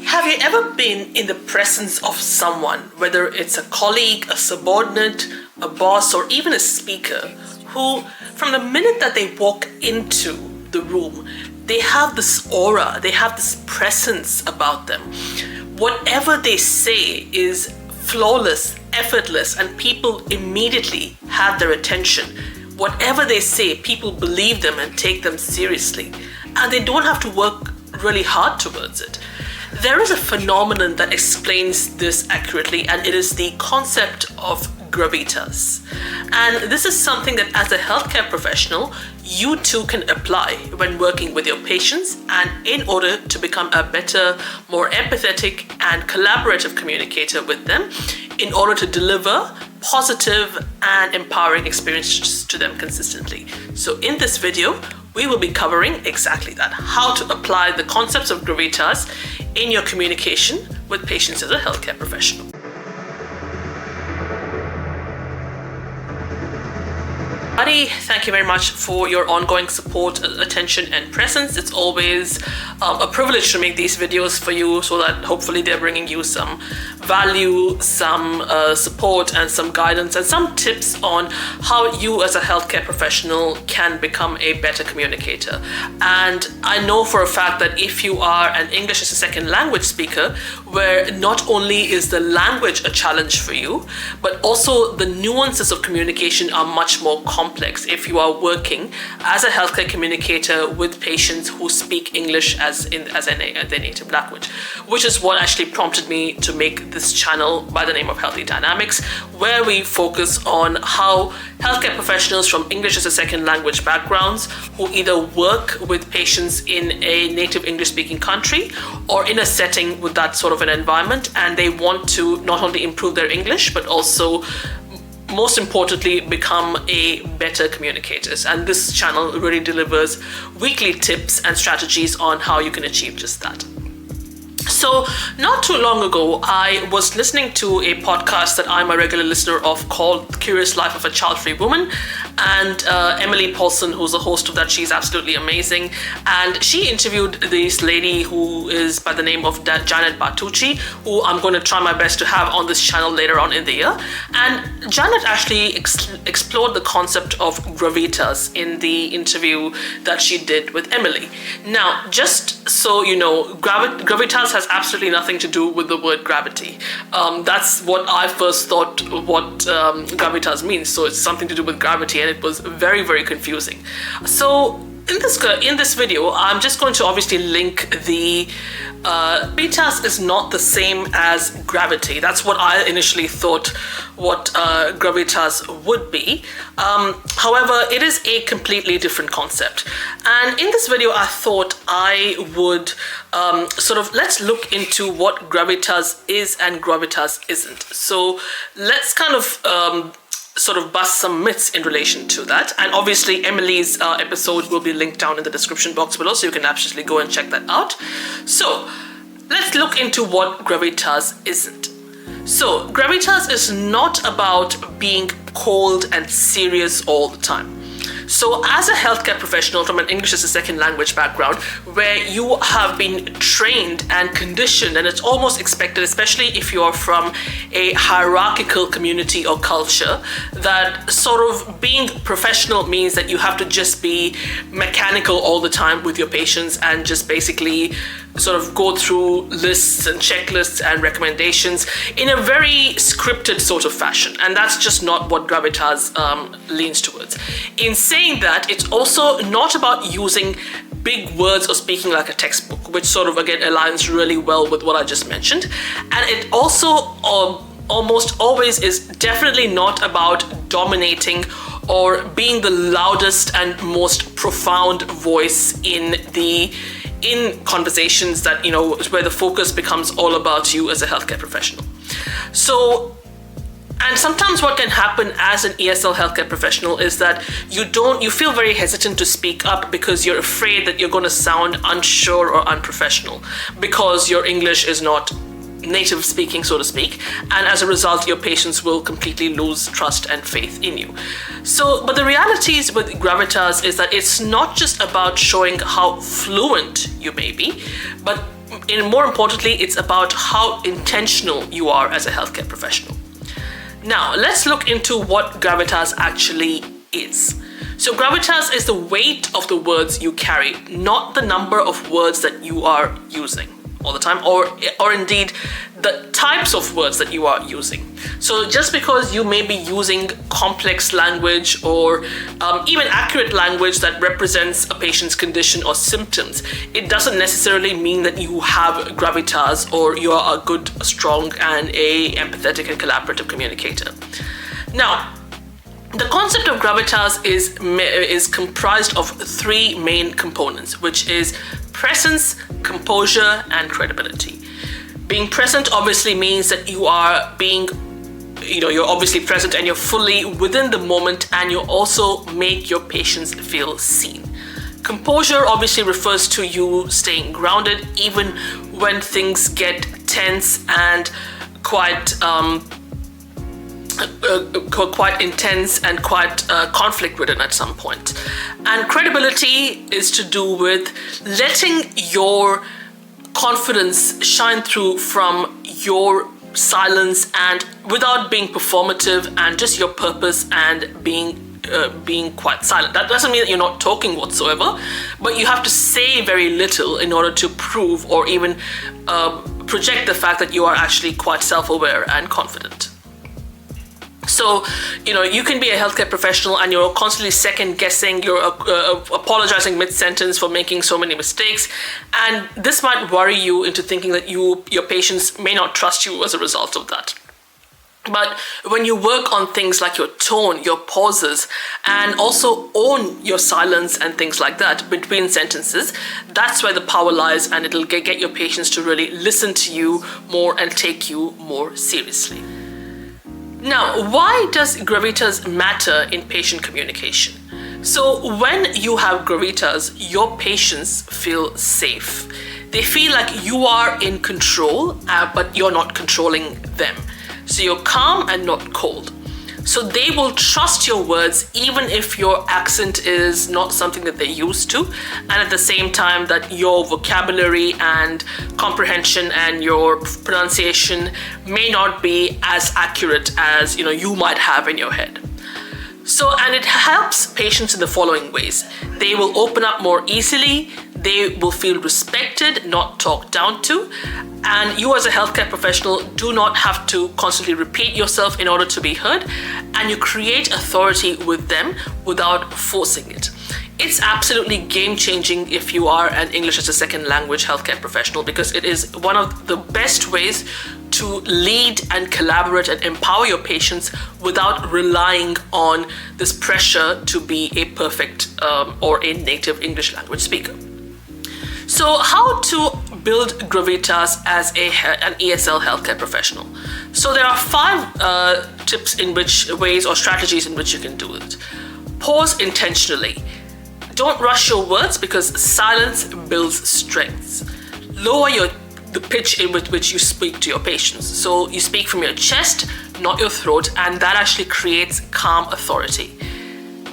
Have you ever been in the presence of someone, whether it's a colleague, a subordinate, a boss, or even a speaker, who, from the minute that they walk into the room, they have this aura, they have this presence about them. Whatever they say is flawless, effortless, and people immediately have their attention. Whatever they say, people believe them and take them seriously, and they don't have to work really hard towards it. There is a phenomenon that explains this accurately, and it is the concept of Gravitas. And this is something that as a healthcare professional, you too can apply when working with your patients, and in order to become a better, more empathetic and collaborative communicator with them, in order to deliver positive and empowering experiences to them consistently. So in this video, we will be covering exactly that, how to apply the concepts of Gravitas in your communication with patients as a healthcare professional. Buddy, thank you very much for your ongoing support, attention, and presence. It's always a privilege to make these videos for you, so that hopefully they're bringing you some value, some support, and some guidance, and some tips on how you as a healthcare professional can become a better communicator. And I know for a fact that if you are an English as a second language speaker, where not only is the language a challenge for you, but also the nuances of communication are much more complex if you are working as a healthcare communicator with patients who speak English as their native language, which is what actually prompted me to make this channel by the name of Healthy Dynamics, where we focus on how healthcare professionals from English as a second language backgrounds who either work with patients in a native English speaking country or in a setting with that sort of an environment, and they want to not only improve their English but also, most importantly, become a better communicators. And this channel really delivers weekly tips and strategies on how you can achieve just that. So not too long ago, I was listening to a podcast that I'm a regular listener of called Curious Life of a Child-Free Woman. And Emily Paulson, who's the host of that, she's absolutely amazing. And she interviewed this lady who is by the name of Janet Bartucci, who I'm going to try my best to have on this channel later on in the year. And Janet actually explored the concept of Gravitas in the interview that she did with Emily. Now, just so you know, Gravitas has absolutely nothing to do with the word gravity. That's what I first thought what Gravitas means. So it's something to do with gravity, and it was very, very confusing. So in this video, I'm just going to obviously link the Gravitas is not the same as gravity. That's what I initially thought what Gravitas would be. However, it is a completely different concept. And in this video, I thought I would let's look into what Gravitas is and Gravitas isn't. So let's kind of bust some myths in relation to that. And obviously Emily's episode will be linked down in the description box below, so you can absolutely go and check that out. So let's look into what Gravitas isn't. So Gravitas is not about being cold and serious all the time. So as a healthcare professional from an English as a second language background, where you have been trained and conditioned, and it's almost expected, especially if you are from a hierarchical community or culture, that sort of being professional means that you have to just be mechanical all the time with your patients and just basically sort of go through lists and checklists and recommendations in a very scripted sort of fashion. And that's just not what Gravitas leans towards. In saying that, it's also not about using big words or speaking like a textbook, which sort of again aligns really well with what I just mentioned. And it also almost always is definitely not about dominating or being the loudest and most profound voice in conversations that, you know, where the focus becomes all about you as a healthcare professional. So, and sometimes what can happen as an ESL healthcare professional is that you feel very hesitant to speak up because you're afraid that you're going to sound unsure or unprofessional because your English is not native speaking, so to speak, and as a result your patients will completely lose trust and faith in you. So, but the realities with Gravitas is that it's not just about showing how fluent you may be, but more importantly, it's about how intentional you are as a healthcare professional. Now, let's look into what Gravitas actually is. So Gravitas is the weight of the words you carry, not the number of words that you are using all the time, or indeed the types of words that you are using. So just because you may be using complex language or even accurate language that represents a patient's condition or symptoms, it doesn't necessarily mean that you have gravitas or you are a good, strong, and a empathetic and collaborative communicator. Now, the concept of gravitas is comprised of three main components, which is presence, composure, and credibility. Being present obviously means that you are you're obviously present and you're fully within the moment, and you also make your patients feel seen. Composure obviously refers to you staying grounded even when things get tense and quite intense and quite conflict-ridden at some point. And credibility is to do with letting your confidence shine through from your silence and without being performative, and just your purpose and being quite silent. That doesn't mean that you're not talking whatsoever, but you have to say very little in order to prove or even project the fact that you are actually quite self-aware and confident. So, you can be a healthcare professional and you're constantly second guessing, you're apologizing mid-sentence for making so many mistakes. And this might worry you into thinking that your patients may not trust you as a result of that. But when you work on things like your tone, your pauses, and also own your silence and things like that between sentences, that's where the power lies, and it'll get your patients to really listen to you more and take you more seriously. Now, why does gravitas matter in patient communication? So when you have gravitas, your patients feel safe. They feel like you are in control, but you're not controlling them. So you're calm and not cold. So they will trust your words even if your accent is not something that they're used to, and at the same time that your vocabulary and comprehension and your pronunciation may not be as accurate as you might have in your head. So, and it helps patients in the following ways. They will open up more easily, they will feel respected, not talked down to, and you as a healthcare professional do not have to constantly repeat yourself in order to be heard, and you create authority with them without forcing it. It's absolutely game-changing if you are an English as a second language healthcare professional, because it is one of the best ways to lead and collaborate and empower your patients without relying on this pressure to be a perfect or a native English language speaker. So how to build gravitas as an ESL healthcare professional? So there are 5 tips in which ways or strategies in which you can do it. Pause intentionally. Don't rush your words, because silence builds strengths. Lower the pitch in which you speak to your patients. So you speak from your chest, not your throat, and that actually creates calm authority.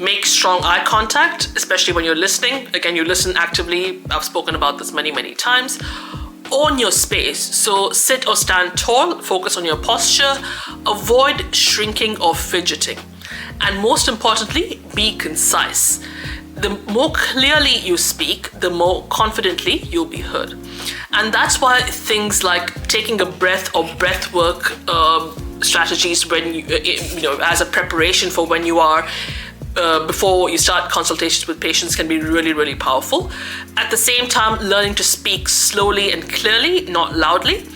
Make strong eye contact, especially when you're listening. Again, you listen actively. I've spoken about this many, many times. Own your space. So sit or stand tall, focus on your posture, avoid shrinking or fidgeting. And most importantly, be concise. The more clearly you speak, the more confidently you'll be heard. And that's why things like taking a breath or breath work strategies when as a preparation for when you are before you start consultations with patients can be really, really powerful. At the same time, learning to speak slowly and clearly, not loudly,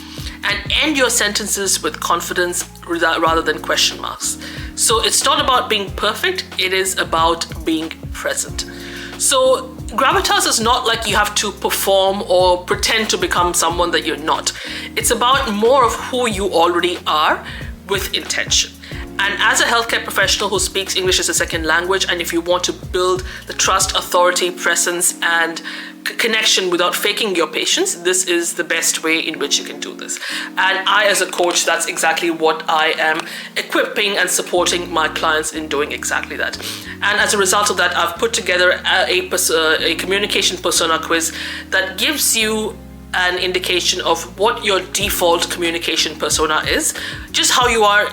and end your sentences with confidence rather than question marks. So it's not about being perfect, it is about being present. So gravitas is not like you have to perform or pretend to become someone that you're not. It's about more of who you already are with intention. And as a healthcare professional who speaks English as a second language, and if you want to build the trust, authority, presence, and connection without faking your patients, this is the best way in which you can do this. And I, as a coach, that's exactly what I am equipping and supporting my clients in doing exactly that. And as a result of that, I've put together a communication persona quiz that gives you an indication of what your default communication persona is, just how you are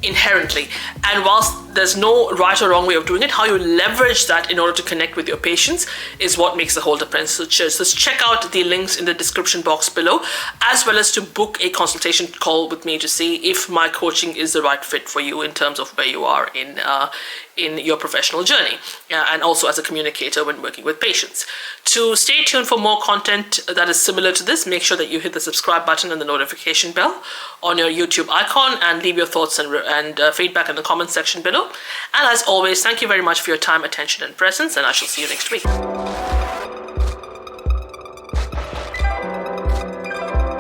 inherently. And whilst there's no right or wrong way of doing it, how you leverage that in order to connect with your patients is what makes the whole difference. So just check out the links in the description box below, as well as to book a consultation call with me to see if my coaching is the right fit for you in terms of where you are in your professional journey, and also as a communicator when working with patients. To stay tuned for more content that is similar to this, make sure that you hit the subscribe button and the notification bell on your YouTube icon, and leave your thoughts and feedback in the comment section below. And as always, thank you very much for your time, attention, and presence, and I shall see you next week.